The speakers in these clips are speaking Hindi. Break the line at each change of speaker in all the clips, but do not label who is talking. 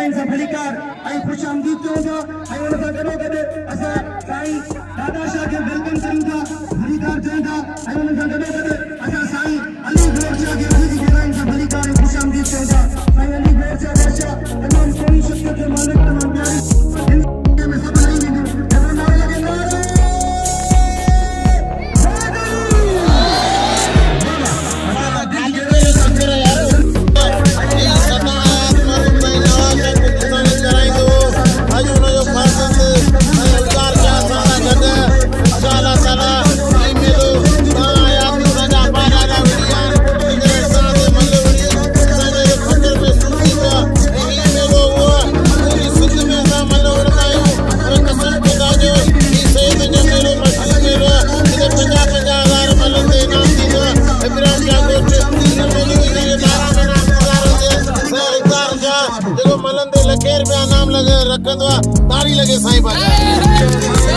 इन से भलीकार आई खुश आमदीद चौंदा आई उन सां गॾो गॾु असां साईं दादा शाह खे वेलकम कयूं था भलीकार चवनि था आई उन सां गॾो गॾु असां साईं अली गौर शाह खे वधीक इन से भलीकार ऐं खुश आमदीद चवंदा साईं अली गौर शाह बादशाह तमामु सुहिणी शख्सियत जो मालिक तमामु प्यारी हिंदुस्तान में सभु हलाई वेंदियूं जंहिंजो नारो लॻे तारी लगे साईं बाबा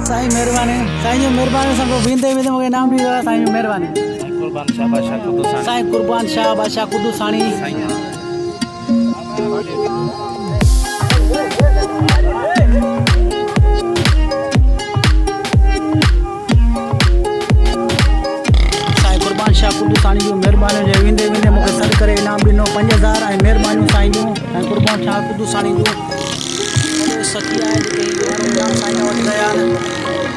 साईं मेहरबानी साईं जो मेहरबानी सबको विंदे विंदे मूंखे नाम ॾियो आहे साईं जो मेहरबानी
कुर्बान शाह बादशाह कुदुसानी
साईं कुर्बान शाह बादशाह कुदुसानी साईं कुर्बान शाह कुदुसानी जो मेहरबानी जो विंदे विंदे मूंखे सॾु करे इनाम ॾिनो 5000 ऐं महिरबानियूं साईं जूं ऐं कुर्बान शाह कुदुसानी जूं सखी आहे जेके इनाम साईं वटि कया आहिनि